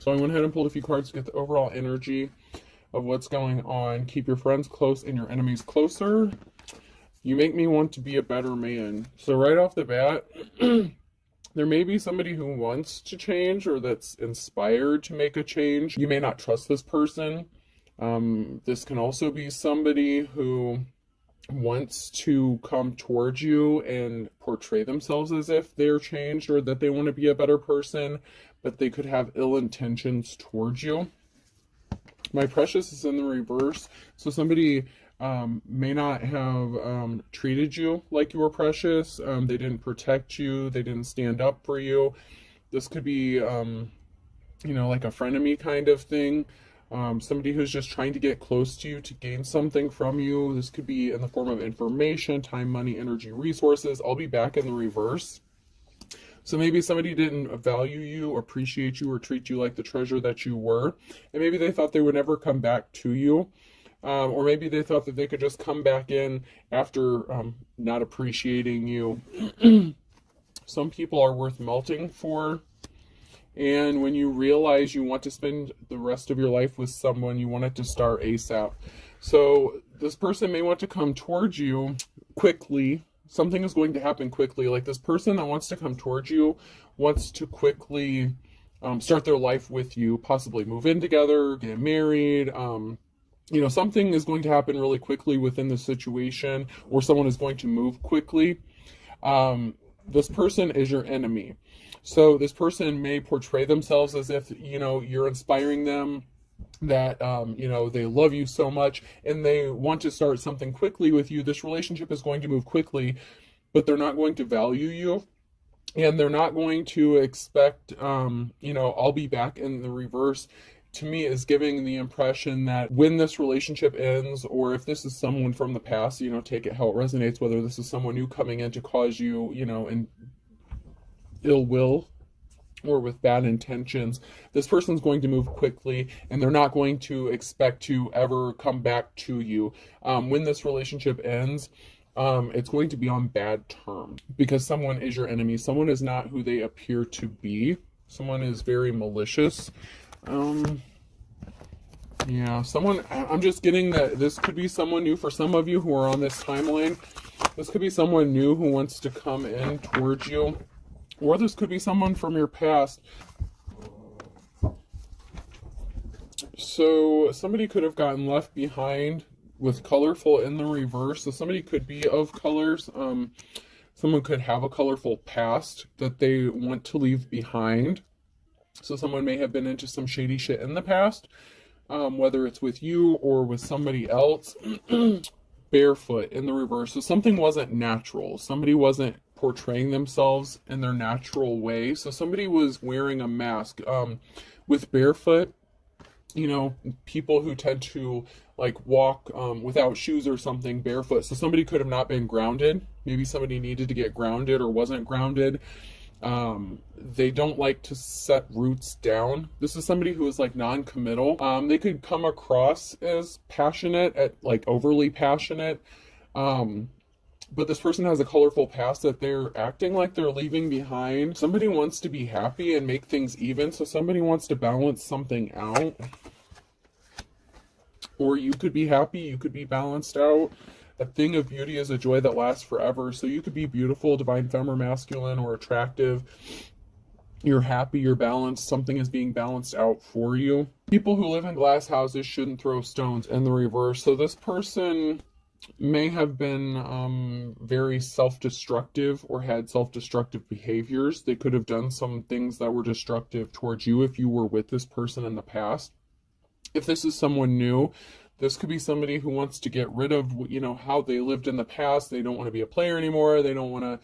So I went ahead and pulled a few cards to get the overall energy of what's going on. Keep your friends close and your enemies closer. You make me want to be a better man. So right off the bat, there may be somebody who wants to change or that's inspired to make a change. You may not trust this person. This can also be somebody who wants to come towards you and portray themselves as if they're changed or that they want to be a better person, but they could have ill intentions towards you. My precious is in the reverse. So somebody may not have treated you like you were precious. They didn't protect you. They didn't stand up for you. This could be, like a frenemy kind of thing. Somebody who's just trying to get close to you to gain something from you. This could be in the form of information, time, money, energy, resources. I'll be back in the reverse. So maybe somebody didn't value you, appreciate you, or treat you like the treasure that you were. And maybe they thought they would never come back to you. Or maybe they thought that they could just come back in after not appreciating you. Some people are worth melting for. And when you realize you want to spend the rest of your life with someone, you want it to start ASAP. So this person may want to come towards you quickly. Something is going to happen quickly. Like this person that wants to come towards you wants to quickly start their life with you, possibly move in together, get married. Something is going to happen really quickly within the situation, or someone is going to move quickly. This person is your enemy. So this person may portray themselves as if, you're inspiring them, that, they love you so much and they want to start something quickly with you. This relationship is going to move quickly, but they're not going to value you. And they're not going to expect, I'll be back in the reverse. To me, is giving the impression that when this relationship ends, or if this is someone from the past, take it how it resonates, whether this is someone new coming in to cause you, in ill will or with bad intentions, this person's going to move quickly and they're not going to expect to ever come back to you. When this relationship ends, it's going to be on bad terms because someone is your enemy. Someone is not who they appear to be. Someone is very malicious. I'm just getting that this could be someone new for some of you who are on this timeline. This could be someone new who wants to come in towards you. Or this could be someone from your past. So somebody could have gotten left behind with colorful in the reverse. So somebody could be of colors. Someone could have a colorful past that they want to leave behind. So someone may have been into some shady shit in the past, whether it's with you or with somebody else. Barefoot in the reverse. So something wasn't natural. Somebody wasn't portraying themselves in their natural way. So somebody was wearing a mask. With barefoot, people who tend to walk without shoes or something barefoot. So somebody could have not been grounded. Maybe somebody needed to get grounded or wasn't grounded. They don't like to set roots down. This is somebody who is non-committal. They could come across as passionate, overly passionate. But this person has a colorful past that they're acting like they're leaving behind. Somebody wants to be happy and make things even. So somebody wants to balance something out. Or you could be happy, you could be balanced out. A thing of beauty is a joy that lasts forever. So you could be beautiful, divine femme or masculine, or attractive. You're happy, you're balanced, something is being balanced out for you. People who live in glass houses shouldn't throw stones in the reverse. So this person may have been very self-destructive or had self-destructive behaviors. They could have done some things that were destructive towards you if you were with this person in the past. If this is someone new, this could be somebody who wants to get rid of, how they lived in the past. They don't want to be a player anymore. They don't want to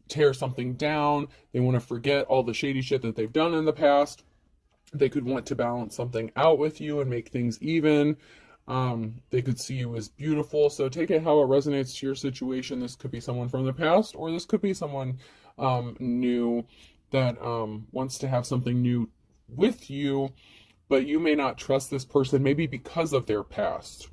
tear something down. They want to forget all the shady shit that they've done in the past. They could want to balance something out with you and make things even. They could see you as beautiful. So take it how it resonates to your situation. This could be someone from the past, or this could be someone new that wants to have something new with you, but you may not trust this person, maybe because of their past.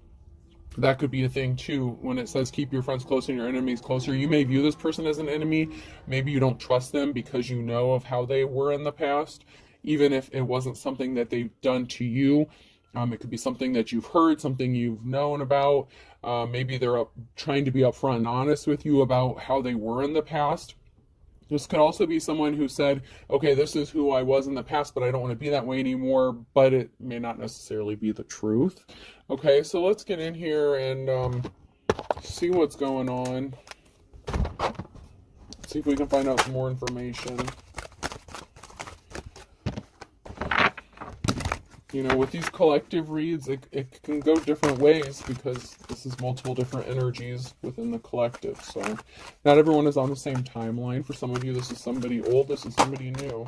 That could be a thing too. When it says keep your friends close and your enemies closer, you may view this person as an enemy. Maybe you don't trust them because you know of how they were in the past. even if it wasn't something that they've done to you. It could be something that you've heard, something you've known about. Maybe they're trying to be upfront and honest with you about how they were in the past. This could also be someone who said, okay, this is who I was in the past, but I don't want to be that way anymore, but it may not necessarily be the truth. Okay, so let's get in here and see what's going on. See if we can find out some more information. You know, with these collective reads, it can go different ways because this is multiple different energies within the collective. So not everyone is on the same timeline. For some of you, this is somebody old, this is somebody new.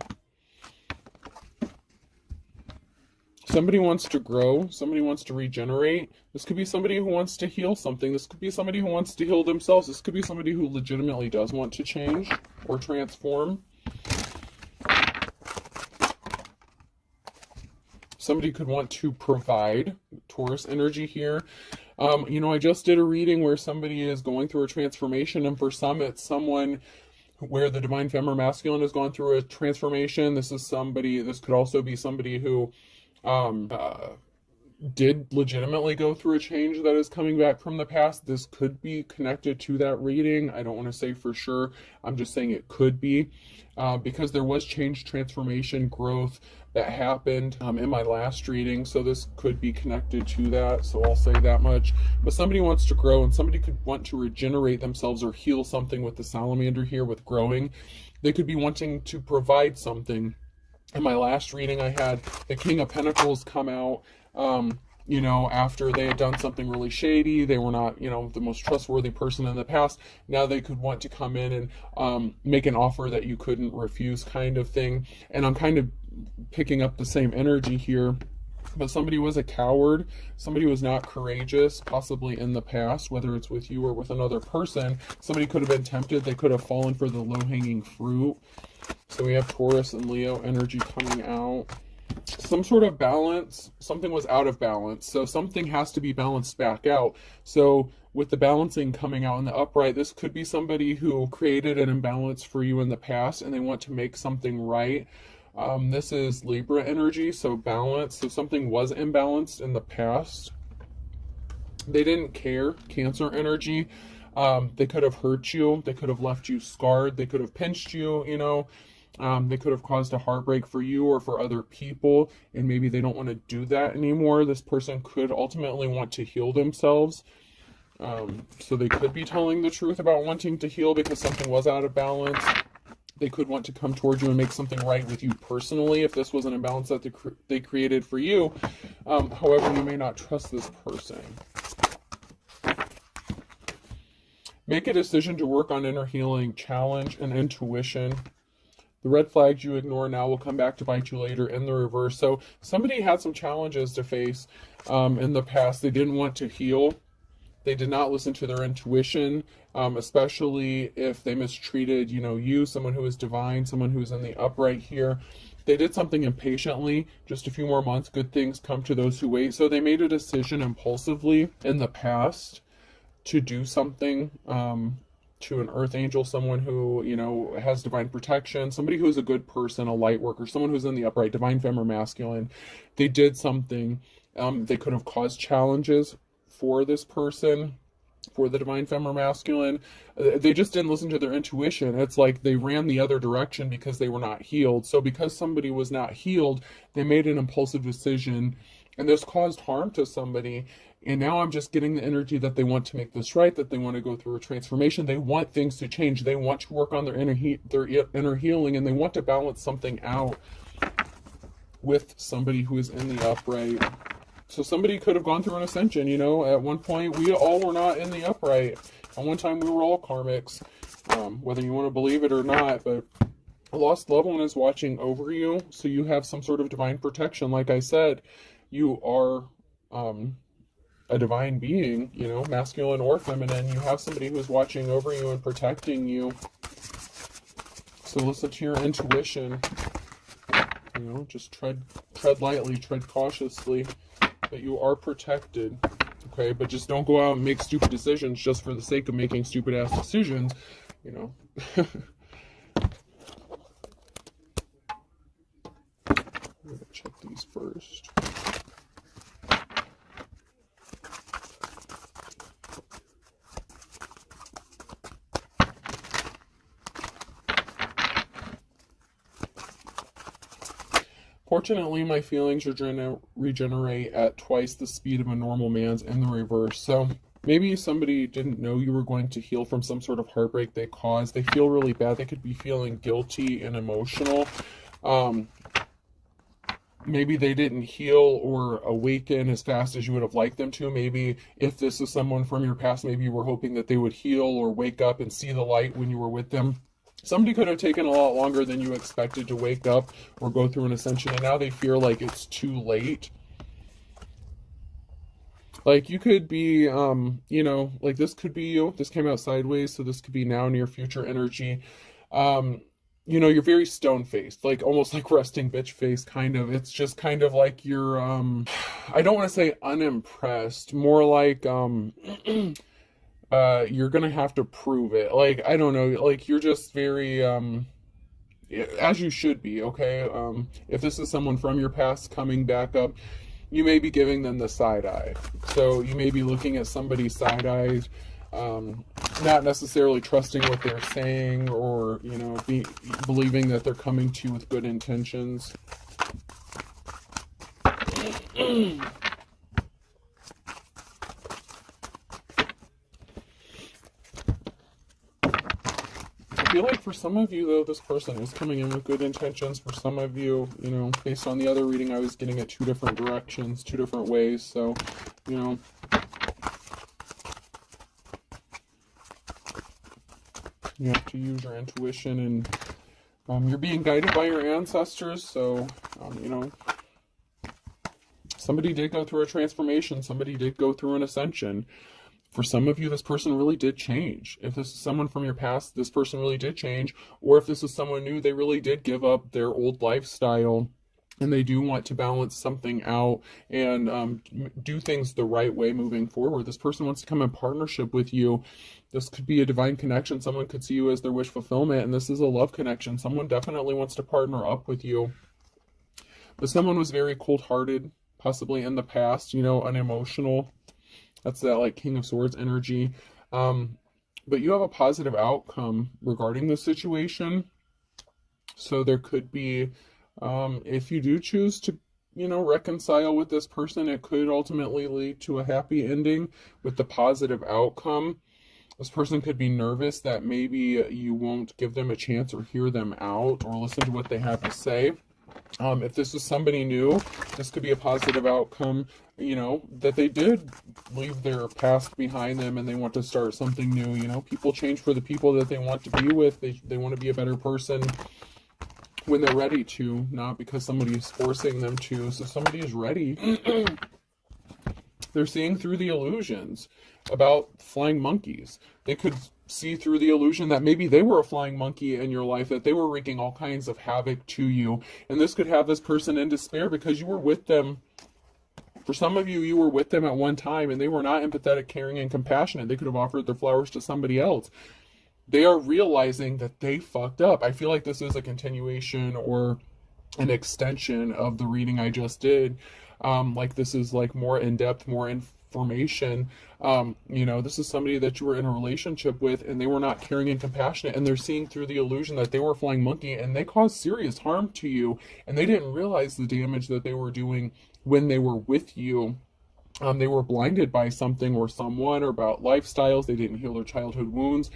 Somebody wants to grow, somebody wants to regenerate. This could be somebody who wants to heal something. This could be somebody who wants to heal themselves. This could be somebody who legitimately does want to change or transform. Somebody could want to provide, Taurus energy here. You know, I just did a reading where somebody is going through a transformation, and for some, it's someone where the divine feminine masculine has gone through a transformation. This could also be somebody who did legitimately go through a change that is coming back from the past. This could be connected to that reading. I don't want to say for sure. I'm just saying it could be because there was change, transformation, growth that happened in my last reading. So this could be connected to that. So I'll say that much. But somebody wants to grow, and somebody could want to regenerate themselves or heal something with the salamander here with growing. They could be wanting to provide something. In my last reading, I had the King of Pentacles come out, you know, after they had done something really shady. They were not, you know, the most trustworthy person in the past. Now they could want to come in and make an offer that you couldn't refuse, kind of thing. And I'm kind of picking up the same energy here. But somebody was a coward, somebody was not courageous, possibly in the past, whether it's with you or with another person. Somebody could have been tempted, they could have fallen for the low-hanging fruit. So we have Taurus and Leo energy coming out. Some sort of balance, something was out of balance, so something has to be balanced back out. So with the balancing coming out in the upright, this could be somebody who created an imbalance for you in the past and they want to make something right. This is Libra energy, so balance. So something was imbalanced in the past. They didn't care. Cancer energy. They could have hurt you. They could have left you scarred. They could have pinched you, you know. They could have caused a heartbreak for you or for other people, and maybe they don't want to do that anymore. This person could ultimately want to heal themselves. So they could be telling the truth about wanting to heal because something was out of balance. They could want to come towards you and make something right with you personally if this was an imbalance that they created for you. However, you may not trust this person. Make a decision to work on inner healing, challenge, and intuition. The red flags you ignore now will come back to bite you later in the reverse. So somebody had some challenges to face in the past. They didn't want to heal. They did not listen to their intuition, especially if they mistreated, you know, you, someone who is divine, someone who's in the upright here. They did something impatiently. Just a few more months, good things come to those who wait. So they made a decision impulsively in the past to do something to an earth angel, someone who, you know, has divine protection, somebody who is a good person, a light worker, someone who's in the upright, divine feminine masculine. They did something. They could have caused challenges for this person, for the divine feminine masculine. They just didn't listen to their intuition. It's like they ran the other direction because they were not healed. So because somebody was not healed, they made an impulsive decision, and this caused harm to somebody. And now I'm just getting the energy that they want to make this right, that they want to go through a transformation. They want things to change. They want to work on their inner healing, and they want to balance something out with somebody who is in the upright. So somebody could have gone through an ascension, you know. At one point, we all were not in the upright. At one time, we were all karmics, whether you want to believe it or not. But a lost loved one is watching over you, so you have some sort of divine protection. Like I said, you are a divine being, you know, masculine or feminine. You have somebody who's watching over you and protecting you. So listen to your intuition. You know, just tread lightly, tread cautiously. But you are protected, okay? But just don't go out and make stupid decisions just for the sake of making stupid-ass decisions, you know? reversed. Fortunately, my feelings regenerate at twice the speed of a normal man's in the reverse. So maybe somebody didn't know you were going to heal from some sort of heartbreak they caused. They feel really bad. They could be feeling guilty and emotional. Maybe they didn't heal or awaken as fast as you would have liked them to. Maybe if this is someone from your past, maybe you were hoping that they would heal or wake up and see the light when you were with them. Somebody could have taken a lot longer than you expected to wake up or go through an ascension, and now they feel like it's too late. Like you could be, you know, like this could be you. This came out sideways, so this could be now, near, future energy. You know, you're very stone-faced, like almost like resting bitch face, kind of. It's just kind of like you're, I don't want to say unimpressed, more like, you're gonna have to prove it. Like, I don't know, like you're just very, as you should be, okay? If this is someone from your past coming back up, you may be giving them the side eye. So you may be looking at somebody side-eyed, not necessarily trusting what they're saying, or, you know, believing that they're coming to you with good intentions. I feel like for some of you, though, this person is coming in with good intentions. For some of you, you know, based on the other reading, I was getting at two different directions, two different ways. So, you know, you have to use your intuition, and you're being guided by your ancestors. So, you know, somebody did go through a transformation. Somebody did go through an ascension. For some of you, this person really did change. If this is someone from your past, this person really did change. Or if this is someone new, they really did give up their old lifestyle, and they do want to balance something out and do things the right way moving forward. This person wants to come in partnership with you. This could be a divine connection. Someone could see you as their wish fulfillment, and this is a love connection. Someone definitely wants to partner up with you. But someone was very cold-hearted, possibly in the past, you know, unemotional. That's that, like, King of Swords energy. But you have a positive outcome regarding the situation. So there could be, if you do choose to, you know, reconcile with this person, it could ultimately lead to a happy ending with the positive outcome. This person could be nervous that maybe you won't give them a chance or hear them out or listen to what they have to say. If this is somebody new, this could be a positive outcome, you know, that they did leave their past behind them and they want to start something new. You know, people change for the people that they want to be with. They want to be a better person when they're ready to, not because somebody is forcing them to. So somebody is ready. They're seeing through the illusions about flying monkeys. They could see through the illusion that maybe they were a flying monkey in your life, that they were wreaking all kinds of havoc to you. And this could have this person in despair because you were with them. For some of you, you were with them at one time and they were not empathetic, caring, and compassionate. They could have offered their flowers to somebody else. They are realizing that they fucked up. I feel like this is a continuation or an extension of the reading I just did. Like this is like more in-depth, more information. You know, this is somebody that you were in a relationship with and they were not caring and compassionate, and they're seeing through the illusion that they were a flying monkey and they caused serious harm to you, and they didn't realize the damage that they were doing when they were with you. They were blinded by something or someone, or about lifestyles. They didn't heal their childhood wounds.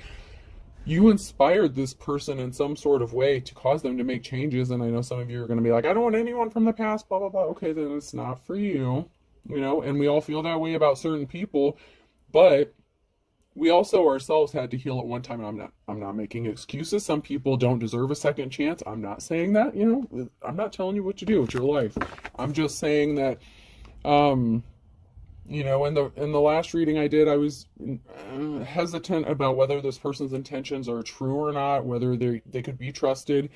You inspired this person in some sort of way to cause them to make changes. And I know some of you are going to be like, I don't want anyone from the past, blah, blah, blah. Okay, then it's not for you, you know, and we all feel that way about certain people, but we also ourselves had to heal at one time. And I'm not making excuses. Some people don't deserve a second chance. I'm not saying that, you know, I'm not telling you what to do. It's your life. I'm just saying that, you know, in the last reading I did, I was hesitant about whether this person's intentions are true or not, whether they could be trusted.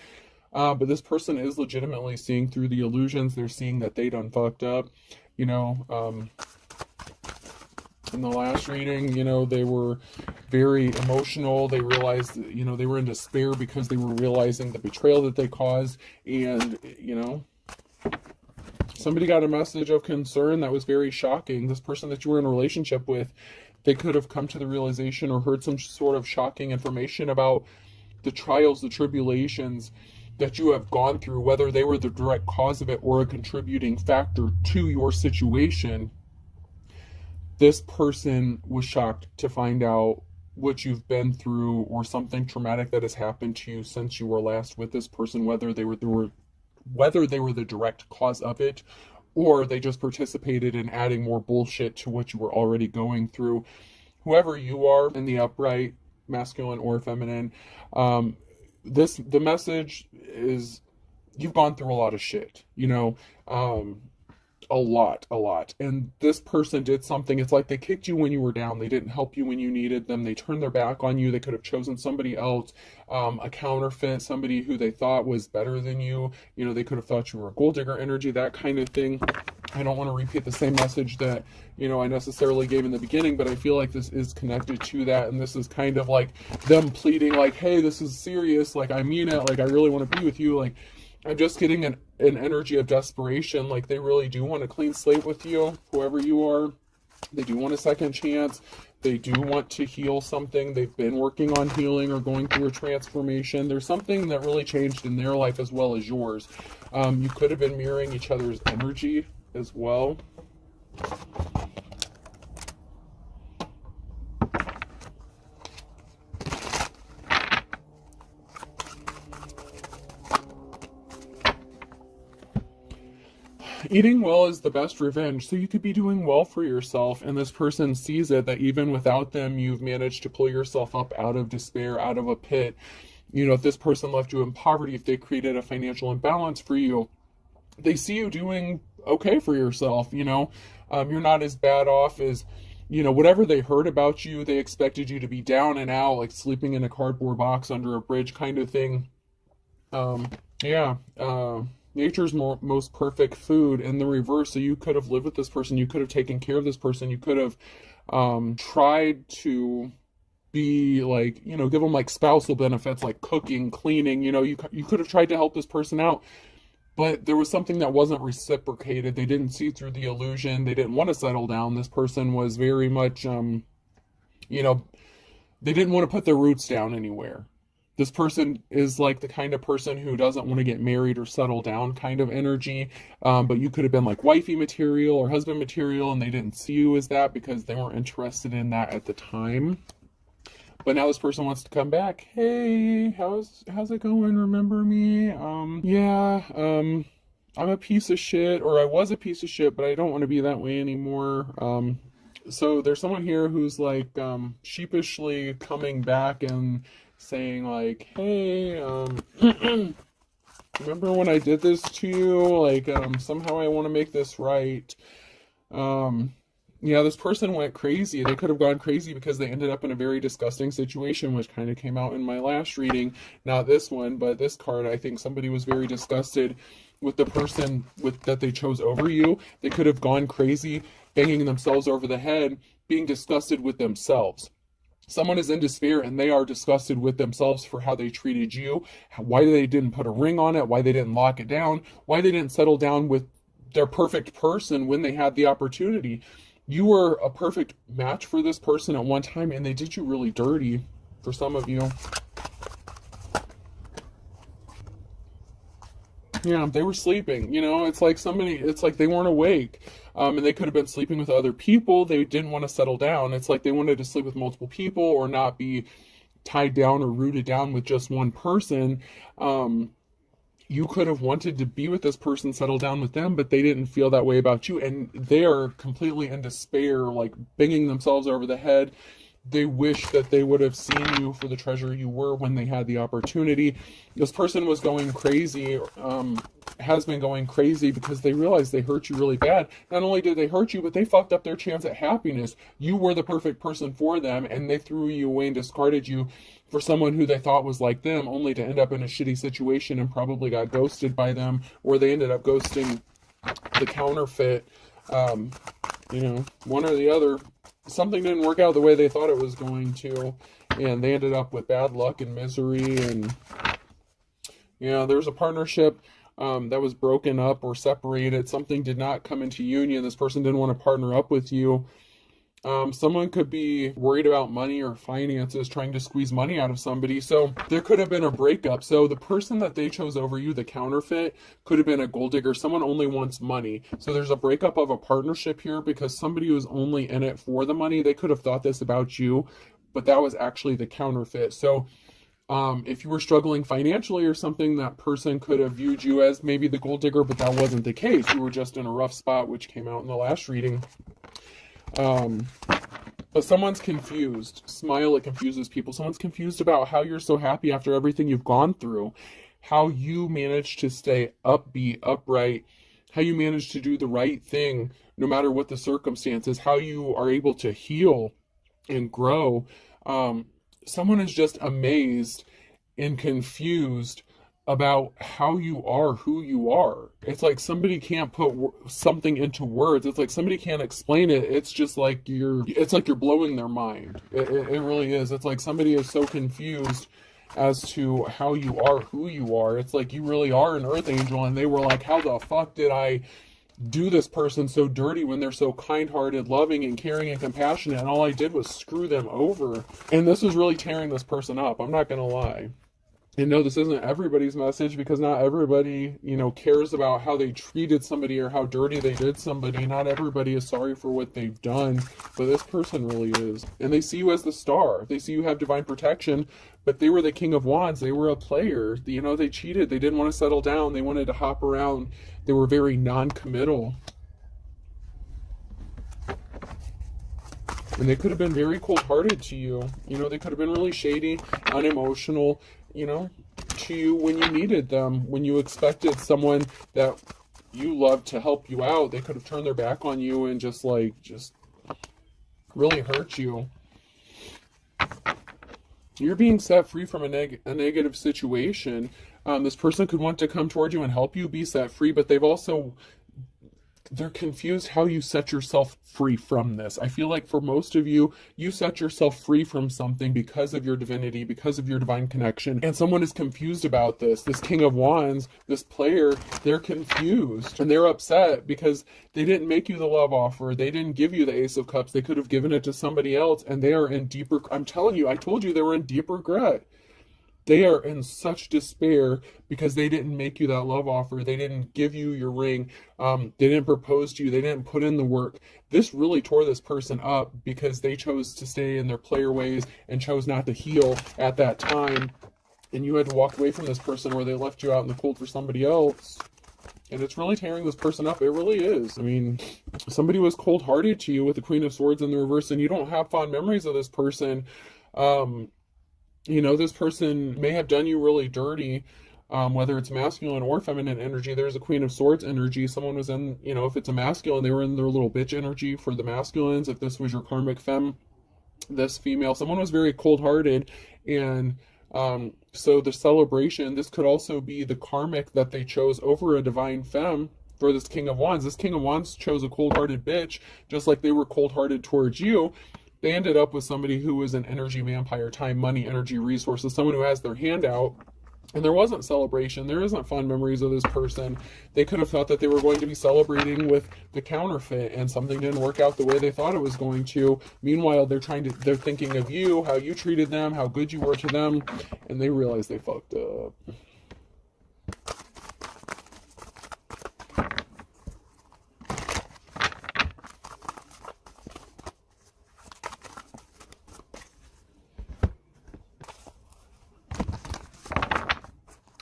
But this person is legitimately seeing through the illusions. They're seeing that they done fucked up. You know, in the last reading, you know, they were very emotional. They realized, you know, they were in despair because they were realizing the betrayal that they caused. And, you know, Somebody got a message of concern that was very shocking. This person that you were in a relationship with, they could have come to the realization or heard some sort of shocking information about the trials, the tribulations that you have gone through, whether they were the direct cause of it or a contributing factor to your situation. This person was shocked to find out what you've been through or something traumatic that has happened to you since you were last with this person, whether they were the direct cause of it or they just participated in adding more bullshit to what you were already going through. Whoever you are in the upright, masculine or feminine, the message is you've gone through a lot of shit, a lot. And this person did something. It's like they kicked you when you were down. They didn't help you when you needed them. They turned their back on you. They could have chosen somebody else, a counterfeit, somebody who they thought was better than you. They could have thought you were a gold digger energy, that kind of thing. I don't want to repeat the same message that, I necessarily gave in the beginning, but I feel like this is connected to that. And this is kind of like them pleading like, hey, this is serious. Like, I mean it. Like, I really want to be with you. Like, I'm just getting an energy of desperation. Like, they really do want a clean slate with you, whoever you are. They do want a second chance. They do want to heal something. They've been working on healing or going through a transformation. There's something that really changed in their life as well as yours. You could have been mirroring each other's energy as well. Eating well is the best revenge. So you could be doing well for yourself, and this person sees it, that even without them, you've managed to pull yourself up out of despair, out of a pit. If this person left you in poverty, if they created a financial imbalance for you, they see you doing okay for yourself. You're not as bad off as, whatever they heard about you. They expected you to be down and out, like sleeping in a cardboard box under a bridge kind of thing. Nature's most perfect food, and the reverse. So you could have lived with this person. You could have taken care of this person. You could have tried to be like, give them like spousal benefits, like cooking, cleaning. You could have tried to help this person out, but there was something that wasn't reciprocated. They didn't see through the illusion. They didn't want to settle down. This person was very much, they didn't want to put their roots down anywhere. This person is like the kind of person who doesn't want to get married or settle down kind of energy. But you could have been like wifey material or husband material, and they didn't see you as that because they weren't interested in that at the time. But now this person wants to come back. Hey, how's it going? Remember me? I'm a piece of shit, or I was a piece of shit, but I don't want to be that way anymore. So there's someone here who's like sheepishly coming back and saying like, hey, remember when I did this to you? Like, somehow I want to make this right. This person went crazy. They could have gone crazy because they ended up in a very disgusting situation, which kind of came out in my last reading. Not this one, but this card. I think somebody was very disgusted with the person that they chose over you. They could have gone crazy, banging themselves over the head, being disgusted with themselves. Someone is in despair and they are disgusted with themselves for how they treated you, why they didn't put a ring on it, why they didn't lock it down, why they didn't settle down with their perfect person when they had the opportunity. You were a perfect match for this person at one time, and they did you really dirty, for some of you. Yeah, they were sleeping. It's like they weren't awake. And they could have been sleeping with other people. They didn't want to settle down. It's like they wanted to sleep with multiple people or not be tied down or rooted down with just one person. You could have wanted to be with this person, settle down with them, but they didn't feel that way about you. And they are completely in despair, like banging themselves over the head. They wish that they would have seen you for the treasure you were when they had the opportunity. This person was going crazy, has been going crazy because they realized they hurt you really bad. Not only did they hurt you, but they fucked up their chance at happiness. You were the perfect person for them, and they threw you away and discarded you for someone who they thought was like them, only to end up in a shitty situation and probably got ghosted by them, or they ended up ghosting the counterfeit. One or the other. Something didn't work out the way they thought it was going to, and they ended up with bad luck and misery. And there was a partnership that was broken up or separated. Something did not come into union. This person didn't want to partner up with you. Someone could be worried about money or finances, trying to squeeze money out of somebody. So there could have been a breakup. So the person that they chose over you, the counterfeit, could have been a gold digger. Someone only wants money. So there's a breakup of a partnership here because somebody who's only in it for the money, they could have thought this about you, but that was actually the counterfeit. So if you were struggling financially or something, that person could have viewed you as maybe the gold digger, but that wasn't the case. You were just in a rough spot, which came out in the last reading. But someone's confused. Smile, it confuses people. Someone's confused about how you're so happy after everything you've gone through, how you managed to stay upbeat, upright, how you managed to do the right thing no matter what the circumstances, how you are able to heal and grow. Someone is just amazed and confused about how you are, who you are. It's like somebody can't put something into words. It's like somebody can't explain it. It's just like it's like you're blowing their mind. It really is. It's like somebody is so confused as to how you are, who you are. It's like you really are an earth angel, and they were like, how the fuck did I do this person so dirty when they're so kind-hearted, loving, and caring and compassionate, and all I did was screw them over. And this was really tearing this person up. I'm not gonna lie. And no, this isn't everybody's message, because not everybody, cares about how they treated somebody or how dirty they did somebody. Not everybody is sorry for what they've done, but this person really is. And they see you as the star. They see you have divine protection, but they were the King of Wands. They were a player. They cheated. They didn't want to settle down. They wanted to hop around. They were very non-committal. And they could have been very cold-hearted to you. They could have been really shady, unemotional, to you when you needed them, when you expected someone that you loved to help you out. They could have turned their back on you and just really hurt you. You're being set free from a negative situation. This person could want to come towards you and help you be set free, but they're confused how you set yourself free from this. I feel like for most of you, you set yourself free from something because of your divinity, because of your divine connection. And someone is confused about this. This King of Wands, this player, they're confused and they're upset because they didn't make you the love offer. They didn't give you the Ace of Cups. They could have given it to somebody else, and they are in deeper, I'm telling you, I told you they were in deep regret. They are in such despair because they didn't make you that love offer. They didn't give you your ring. They didn't propose to you. They didn't put in the work. This really tore this person up because they chose to stay in their player ways and chose not to heal at that time. And you had to walk away from this person, or they left you out in the cold for somebody else. And it's really tearing this person up. It really is. I mean, somebody was cold-hearted to you with the Queen of Swords in the reverse, and you don't have fond memories of this person. This person may have done you really dirty, whether it's masculine or feminine energy. There's a Queen of Swords energy. Someone was in, if it's a masculine, they were in their little bitch energy for the masculines. If this was your karmic femme, this female, someone was very cold-hearted. And so the celebration, this could also be the karmic that they chose over a divine femme for this King of Wands. This King of Wands chose a cold-hearted bitch, just like they were cold-hearted towards you. They ended up with somebody who was an energy vampire, time, money, energy, resources, someone who has their hand out. And there wasn't celebration. There isn't fond memories of this person. They could have thought that they were going to be celebrating with the counterfeit, and something didn't work out the way they thought it was going to. Meanwhile, they're thinking of you, how you treated them, how good you were to them, and they realize they fucked up.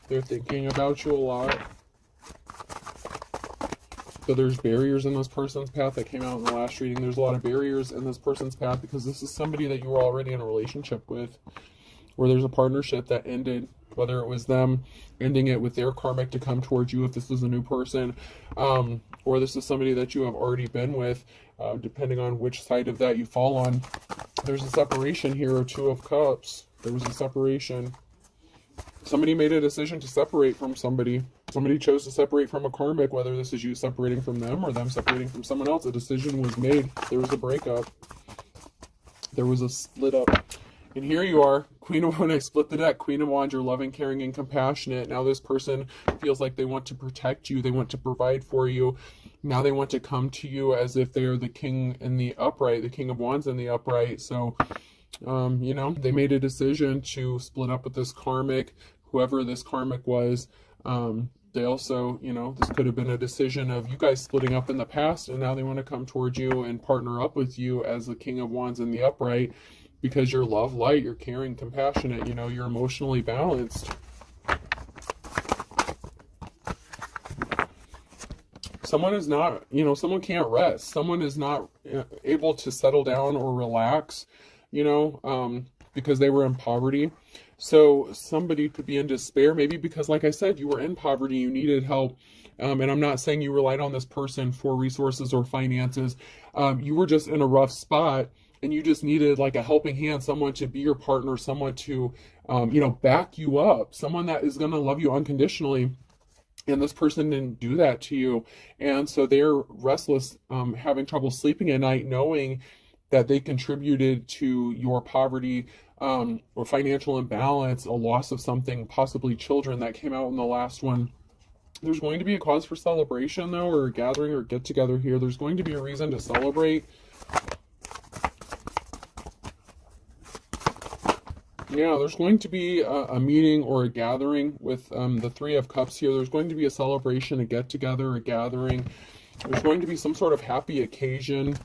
They're thinking about you a lot. So there's barriers in this person's path that came out in the last reading. There's a lot of barriers in this person's path because this is somebody that you were already in a relationship with, where there's a partnership that ended, whether it was them ending it with their karmic to come towards you if this is a new person, or this is somebody that you have already been with, depending on which side of that you fall on. There's a separation here, a Two of Cups. There was a separation. Somebody made a decision to separate from somebody. Somebody chose to separate from a karmic, whether this is you separating from them or them separating from someone else. A decision was made. There was a breakup. There was a split up. And here you are, Queen of, when I split the deck, Queen of Wands, you're loving, caring, and compassionate. Now this person feels like they want to protect you. They want to provide for you. Now they want to come to you as if they are the king in the upright, the King of Wands in the upright. So, you know, they made a decision to split up with this karmic, whoever this karmic was. They also, you know, this could have been a decision of you guys splitting up in the past, and now they want to come towards you and partner up with you as the King of Wands in the upright. Because you're love light, you're caring, compassionate, you know, you're emotionally balanced. Someone is not, you know, someone can't rest. Someone is not able to settle down or relax, you know, because they were in poverty. So somebody could be in despair, maybe because, like I said, you were in poverty, you needed help. And I'm not saying you relied on this person for resources or finances. You were just in a rough spot. And you just needed like a helping hand, someone to be your partner, someone to, you know, back you up, someone that is going to love you unconditionally. And this person didn't do that to you. And so they're restless, having trouble sleeping at night, knowing that they contributed to your poverty, or financial imbalance, a loss of something, possibly children that came out in the last one. There's going to be a cause for celebration, though, or a gathering or get together here. There's going to be a reason to celebrate. Yeah, there's going to be a meeting or a gathering with the Three of Cups here. There's going to be a celebration, a get-together, a gathering. There's going to be some sort of happy occasion.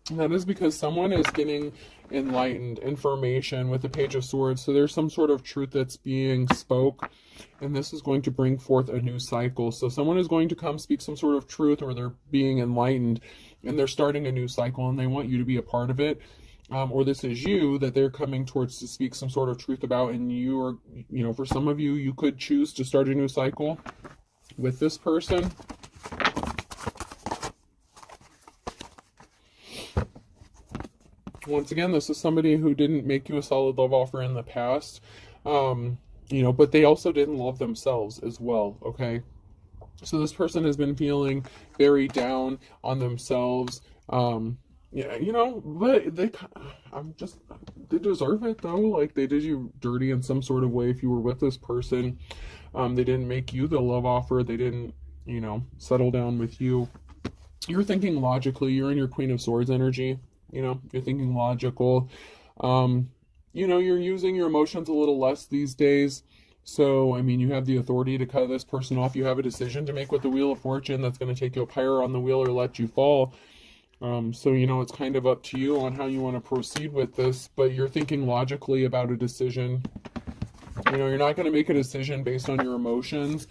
And that is because someone is getting enlightened information with the Page of Swords. So there's some sort of truth that's being spoke, and this is going to bring forth a new cycle. So someone is going to come speak some sort of truth, or they're being enlightened, and they're starting a new cycle, and they want you to be a part of it. Or this is you that they're coming towards to speak some sort of truth about, and you are, you know, for some of you, you could choose to start a new cycle with this person. Once again, this is somebody who didn't make you a solid love offer in the past, you know, but they also didn't love themselves as well, okay? So this person has been feeling very down on themselves, yeah, you know, but they deserve it, though. Like, they did you dirty in some sort of way if you were with this person. They didn't make you the love offer. They didn't, you know, settle down with you. You're thinking logically. You're in your Queen of Swords energy. You know, you're thinking logical. You know, you're using your emotions a little less these days. So, I mean, you have the authority to cut this person off. You have a decision to make with the Wheel of Fortune that's going to take you up higher on the wheel or let you fall. So, you know, it's kind of up to you on how you want to proceed with this. But you're thinking logically about a decision. You know, you're not going to make a decision based on your emotions.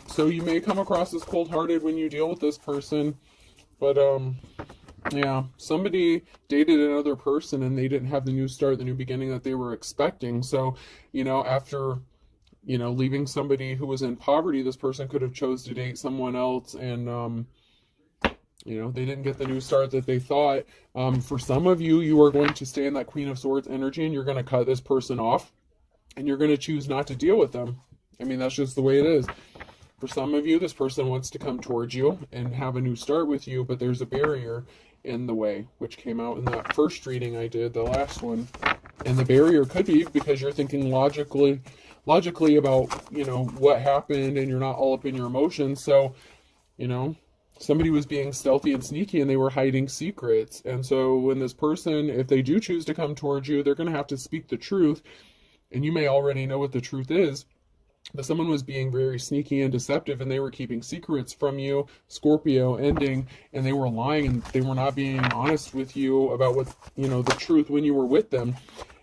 So you may come across as cold-hearted when you deal with this person. But, yeah, somebody dated another person and they didn't have the new start, the new beginning that they were expecting. So, you know, after, you know, leaving somebody who was in poverty, this person could have chose to date someone else, and, you know, they didn't get the new start that they thought. For some of you, you are going to stay in that Queen of Swords energy, and you're going to cut this person off, and you're going to choose not to deal with them. I mean, that's just the way it is. For some of you, this person wants to come towards you and have a new start with you, but there's a barrier in the way, which came out in that first reading I did, the last one. And the barrier could be because you're thinking logically about, you know, what happened, and you're not all up in your emotions. So, you know, somebody was being stealthy and sneaky, and they were hiding secrets. And so when this person, if they do choose to come towards you, they're going to have to speak the truth. And you may already know what the truth is. But someone was being very sneaky and deceptive, and they were keeping secrets from you, Scorpio ending, and they were lying, and they were not being honest with you about what, you know, the truth when you were with them.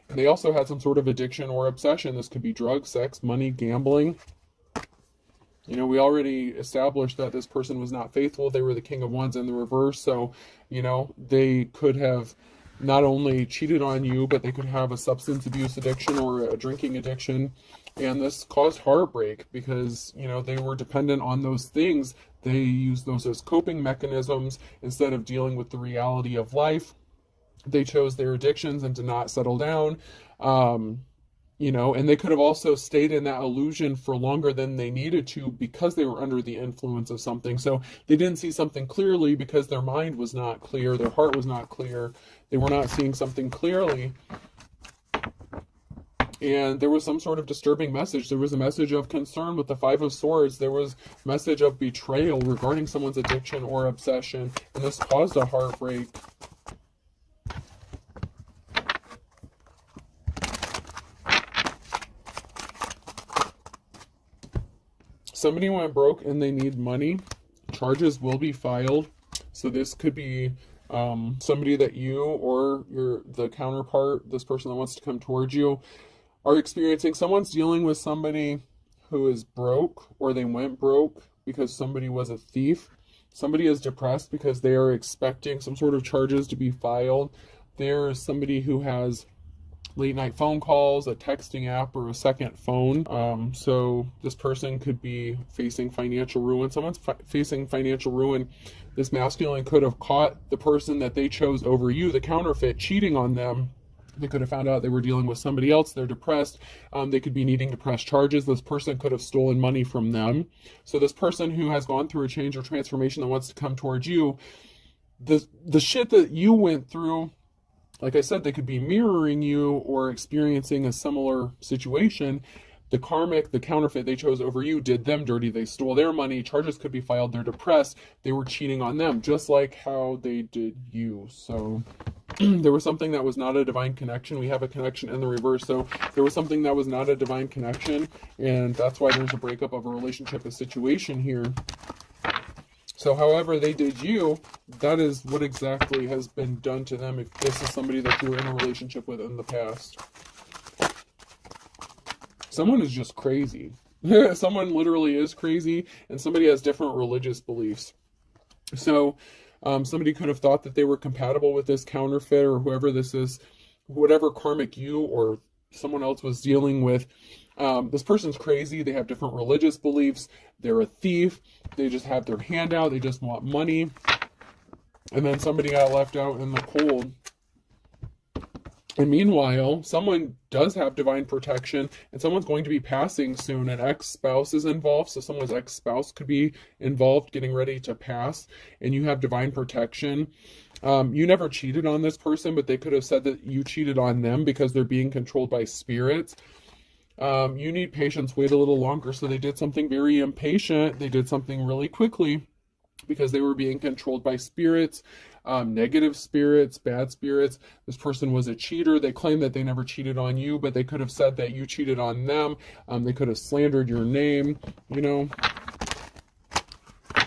And they also had some sort of addiction or obsession. This could be drugs, sex, money, gambling. You know, we already established that this person was not faithful. They were the King of Wands in the reverse. So, you know, they could have not only cheated on you, but they could have a substance abuse addiction or a drinking addiction. And this caused heartbreak because, you know, they were dependent on those things. They used those as coping mechanisms instead of dealing with the reality of life. They chose their addictions and did not settle down. you know, and they could have also stayed in that illusion for longer than they needed to because they were under the influence of something. So they didn't see something clearly because their mind was not clear, their heart was not clear, they were not seeing something clearly. And there was some sort of disturbing message. There was a message of concern with the Five of Swords. There was a message of betrayal regarding someone's addiction or obsession, and this caused a heartbreak. Somebody went broke and they need money. Charges will be filed. So this could be somebody that you or the counterpart, this person that wants to come towards you, are experiencing. Someone's dealing with somebody who is broke, or they went broke because somebody was a thief. Somebody is depressed because they are expecting some sort of charges to be filed. There's somebody who has late night phone calls, a texting app, or a second phone. So this person could be facing financial ruin. Someone's facing financial ruin. This masculine could have caught the person that they chose over you, the counterfeit, cheating on them. They could have found out they were dealing with somebody else. They're depressed. They could be needing to press charges. This person could have stolen money from them. So this person who has gone through a change or transformation that wants to come towards you, the shit that you went through, like I said, they could be mirroring you or experiencing a similar situation. The karmic, the counterfeit they chose over you did them dirty. They stole their money. Charges could be filed. They're depressed. They were cheating on them, just like how they did you. So there was something that was not a divine connection. We have a connection in the reverse. So there was something that was not a divine connection. And that's why there's a breakup of a relationship, a situation here. So however they did you, that is what exactly has been done to them if this is somebody that you were in a relationship with in the past. Someone is just crazy. Someone literally is crazy, and somebody has different religious beliefs. So somebody could have thought that they were compatible with this counterfeit or whoever this is, whatever karmic you or someone else was dealing with. This person's crazy. They have different religious beliefs. They're a thief. They just have their hand out. They just want money. And then somebody got left out in the cold. And meanwhile, someone does have divine protection, and someone's going to be passing soon. An ex-spouse is involved, so someone's ex-spouse could be involved, getting ready to pass, and you have divine protection. You never cheated on this person, but they could have said that you cheated on them because they're being controlled by spirits. You need patience, wait a little longer. So they did something very impatient. They did something really quickly because they were being controlled by spirits, negative spirits, bad spirits. This person was a cheater. They claim that they never cheated on you, but they could have said that you cheated on them. They could have slandered your name, you know.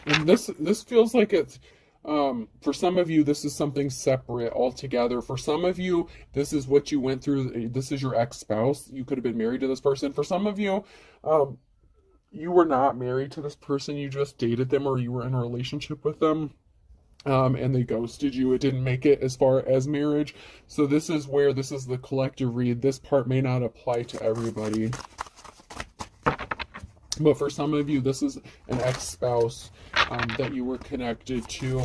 And this feels like it's, for some of you, this is something separate altogether. For some of you, this is what you went through. This is your ex-spouse. You could have been married to this person. For some of you, you were not married to this person. You just dated them, or you were in a relationship with them. And they ghosted you. It didn't make it as far as marriage. So this is where this is the collective read. This part may not apply to everybody. But for some of you, this is an ex-spouse that you were connected to.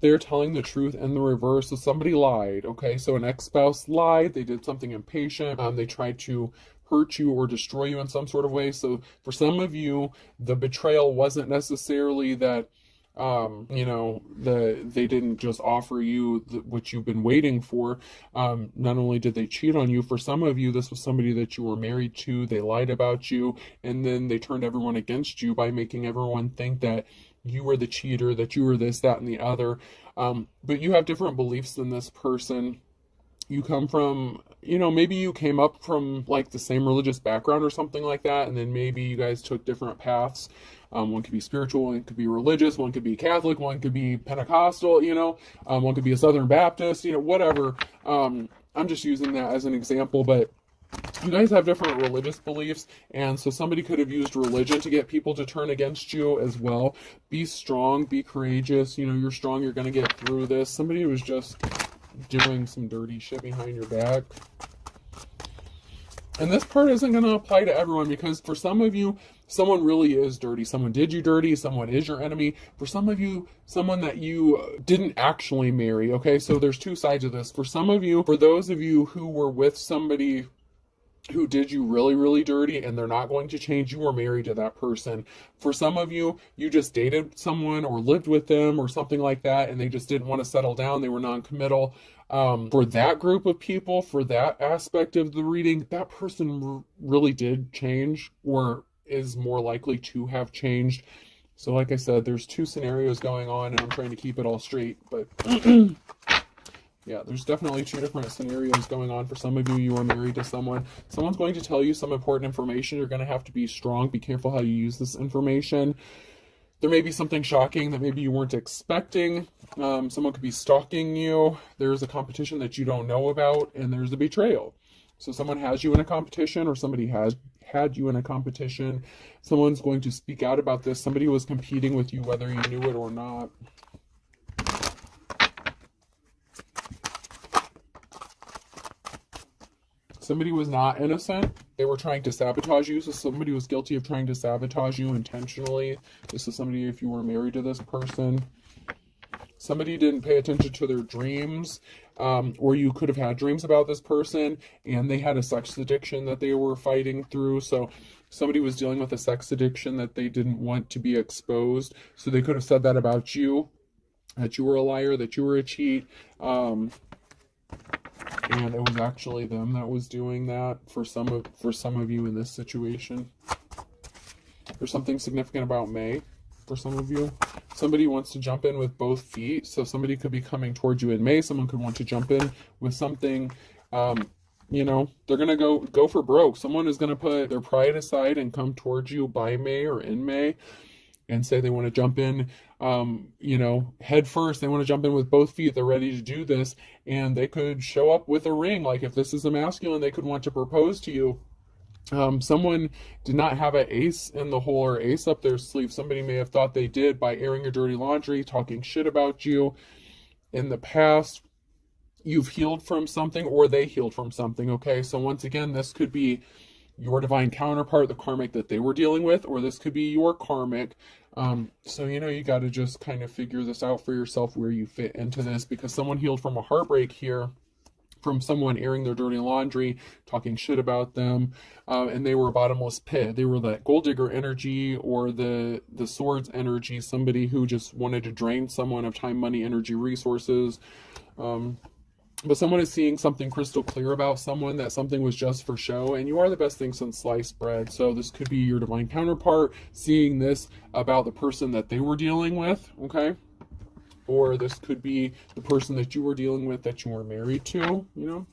They're telling the truth and the reverse. So somebody lied, okay? So an ex-spouse lied. They did something impatient. They tried to hurt you or destroy you in some sort of way. So for some of you, the betrayal wasn't necessarily that, you know, they didn't just offer you what you've been waiting for. Not only did they cheat on you, for some of you, this was somebody that you were married to. They lied about you, and then they turned everyone against you by making everyone think that you were the cheater, that you were this, that, and the other. But you have different beliefs than this person. You come from, you know, maybe you came up from like the same religious background or something like that, and then maybe you guys took different paths. One could be spiritual, one could be religious, one could be Catholic, one could be Pentecostal, you know, one could be a Southern Baptist, you know, whatever. I'm just using that as an example, but you guys have different religious beliefs, and so somebody could have used religion to get people to turn against you as well. Be strong, be courageous, you know, you're strong, you're going to get through this. Somebody was just doing some dirty shit behind your back. And this part isn't going to apply to everyone, because for some of you, someone really is dirty. Someone did you dirty. Someone is your enemy. For some of you, someone that you didn't actually marry. Okay, so there's two sides of this. For some of you, for those of you who were with somebody who did you really, really dirty and they're not going to change, you were married to that person. For some of you, you just dated someone or lived with them or something like that, and they just didn't want to settle down. They were non-committal. For that group of people, for that aspect of the reading, that person really did change or is more likely to have changed. So like I said, there's two scenarios going on, and I'm trying to keep it all straight, but yeah, there's definitely two different scenarios going on. For some of you, you are married to someone. Someone's going to tell you some important information. You're going to have to be strong. Be careful how you use this information. There may be something shocking that maybe you weren't expecting. Someone could be stalking you. There's a competition that you don't know about, and there's a betrayal. So someone has you in a competition, or somebody has had you in a competition. Someone's going to speak out about this. Somebody was competing with you, whether you knew it or not. Somebody was not innocent. They were trying to sabotage you. So somebody was guilty of trying to sabotage you intentionally. This is somebody, if you were married to this person. Somebody didn't pay attention to their dreams, or you could have had dreams about this person, and they had a sex addiction that they were fighting through. So somebody was dealing with a sex addiction that they didn't want to be exposed. So they could have said that about you, that you were a liar, that you were a cheat. And it was actually them that was doing that for some of you in this situation. There's something significant about May for some of you. Somebody wants to jump in with both feet. So somebody could be coming towards you in May. Someone could want to jump in with something. You know, they're going to go for broke. Someone is going to put their pride aside and come towards you by May or in May and say they want to jump in, you know, head first. They want to jump in with both feet. They're ready to do this. And they could show up with a ring. Like if this is a masculine, they could want to propose to you. Someone did not have an ace in the hole or ace up their sleeve. Somebody may have thought they did by airing your dirty laundry, talking shit about you in the past. You've healed from something, or they healed from something. Okay, so once again, this could be your divine counterpart, the karmic that they were dealing with, or this could be your karmic. So, you know, you got to just kind of figure this out for yourself, where you fit into this, because someone healed from a heartbreak here, from someone airing their dirty laundry, talking shit about them, and they were a bottomless pit. They were that gold digger energy, or the swords energy, somebody who just wanted to drain someone of time, money, energy, resources. But someone is seeing something crystal clear about someone, that something was just for show, and you are the best thing since sliced bread. So this could be your divine counterpart seeing this about the person that they were dealing with, okay? Or this could be the person that you were dealing with, that you were married to, you know?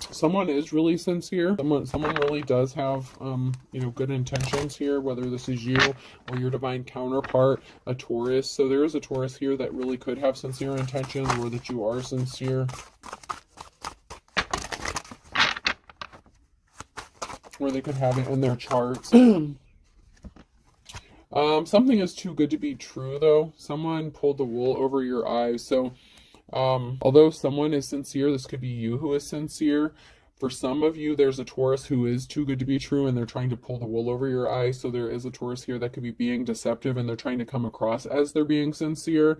Someone is really sincere. Someone really does have, you know, good intentions here, whether this is you or your divine counterpart, a Taurus. So there is a Taurus here that really could have sincere intentions, or that you are sincere. Or they could have it in their charts. Something is too good to be true, though. Someone pulled the wool over your eyes. So although someone is sincere, this could be you who is sincere. For some of you, there's a Taurus who is too good to be true, and they're trying to pull the wool over your eyes. So there is a Taurus here that could be being deceptive, and they're trying to come across as they're being sincere.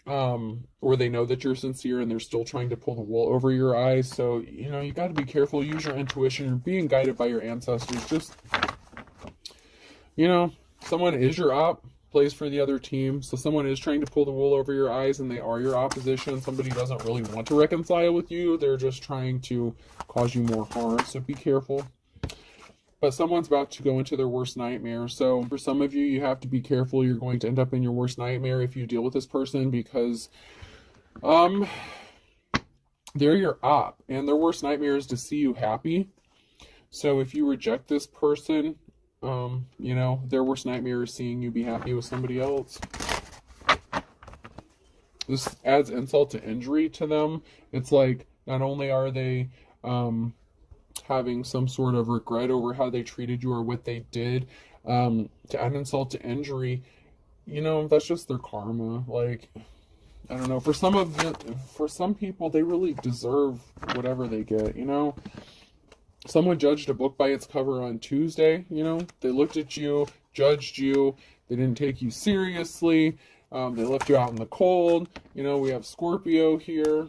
Or they know that you're sincere, and they're still trying to pull the wool over your eyes. So, you know, you got to be careful. Use your intuition. You're being guided by your ancestors. Just, you know, someone is your op, plays for the other team. So someone is trying to pull the wool over your eyes, and they are your opposition. Somebody doesn't really want to reconcile with you. They're just trying to cause you more harm. So be careful. But someone's about to go into their worst nightmare. So for some of you, you have to be careful. You're going to end up in your worst nightmare if you deal with this person, because they're your op, and their worst nightmare is to see you happy. So if you reject this person, you know, their worst nightmare is seeing you be happy with somebody else. This adds insult to injury to them. It's like, not only are they having some sort of regret over how they treated you or what they did, to add insult to injury, you know, that's just their karma. Like, I don't know, for some people, they really deserve whatever they get, you know? Someone judged a book by its cover on Tuesday, you know? They looked at you, judged you, they didn't take you seriously, they left you out in the cold. You know, we have Scorpio here.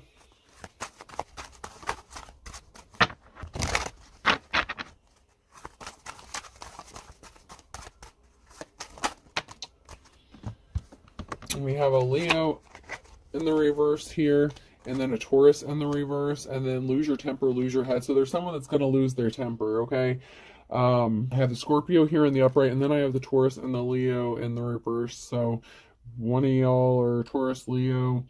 And we have a Leo in the reverse here, and then a Taurus in the reverse, and then lose your temper, lose your head. So there's someone that's going to lose their temper, okay? I have the Scorpio here in the upright, and then I have the Taurus and the Leo in the reverse. So one of y'all are Taurus, Leo,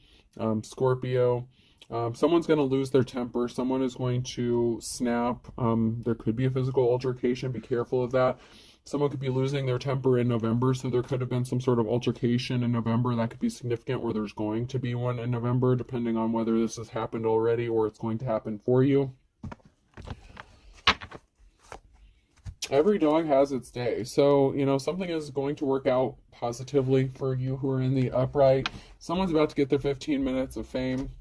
Scorpio. Someone's going to lose their temper. Someone is going to snap. There could be a physical altercation. Be careful of that. Someone could be losing their temper in November, so there could have been some sort of altercation in November that could be significant, or there's going to be one in November, depending on whether this has happened already or it's going to happen for you. Every dog has its day, so, you know, something is going to work out positively for you who are in the upright. Someone's about to get their 15 minutes of fame.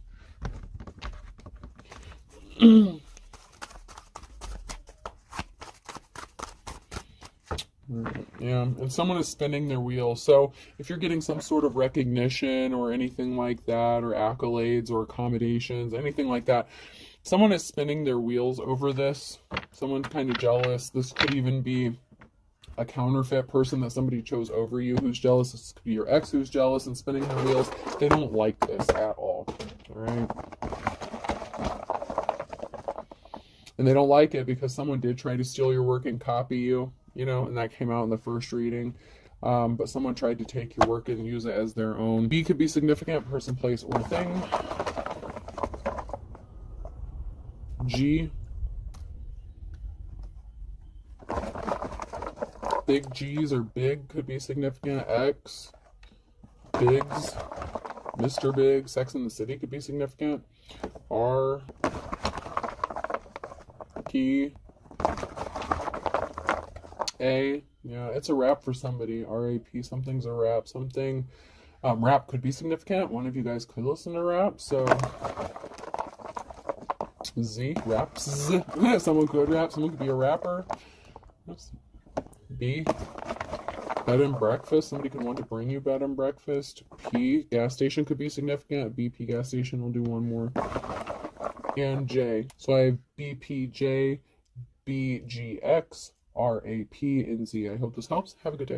Yeah, and someone is spinning their wheels. So if you're getting some sort of recognition or anything like that, or accolades or accommodations, anything like that, someone is spinning their wheels over this. Someone's kind of jealous. This could even be a counterfeit person that somebody chose over you who's jealous. This could be your ex who's jealous and spinning their wheels. They don't like this at all. All right. And they don't like it because someone did try to steal your work and copy you, you know, and that came out in the first reading. But someone tried to take your work and use it as their own. B could be significant, person, place, or thing. G. Big G's or big could be significant. X. Bigs. Mr. Big. Sex in the City could be significant. R. P. A. Yeah, it's a wrap for somebody. R-A-P. Something's a wrap. Something. Rap could be significant. One of you guys could listen to rap. So Z. Raps. Someone could rap. Someone could be a rapper. B. Bed and breakfast. Somebody could want to bring you bed and breakfast. P. Gas station could be significant. BP gas station. We'll do one more. And J. So I have BPJ, BGX, RAP, and Z. I hope this helps. Have a good day.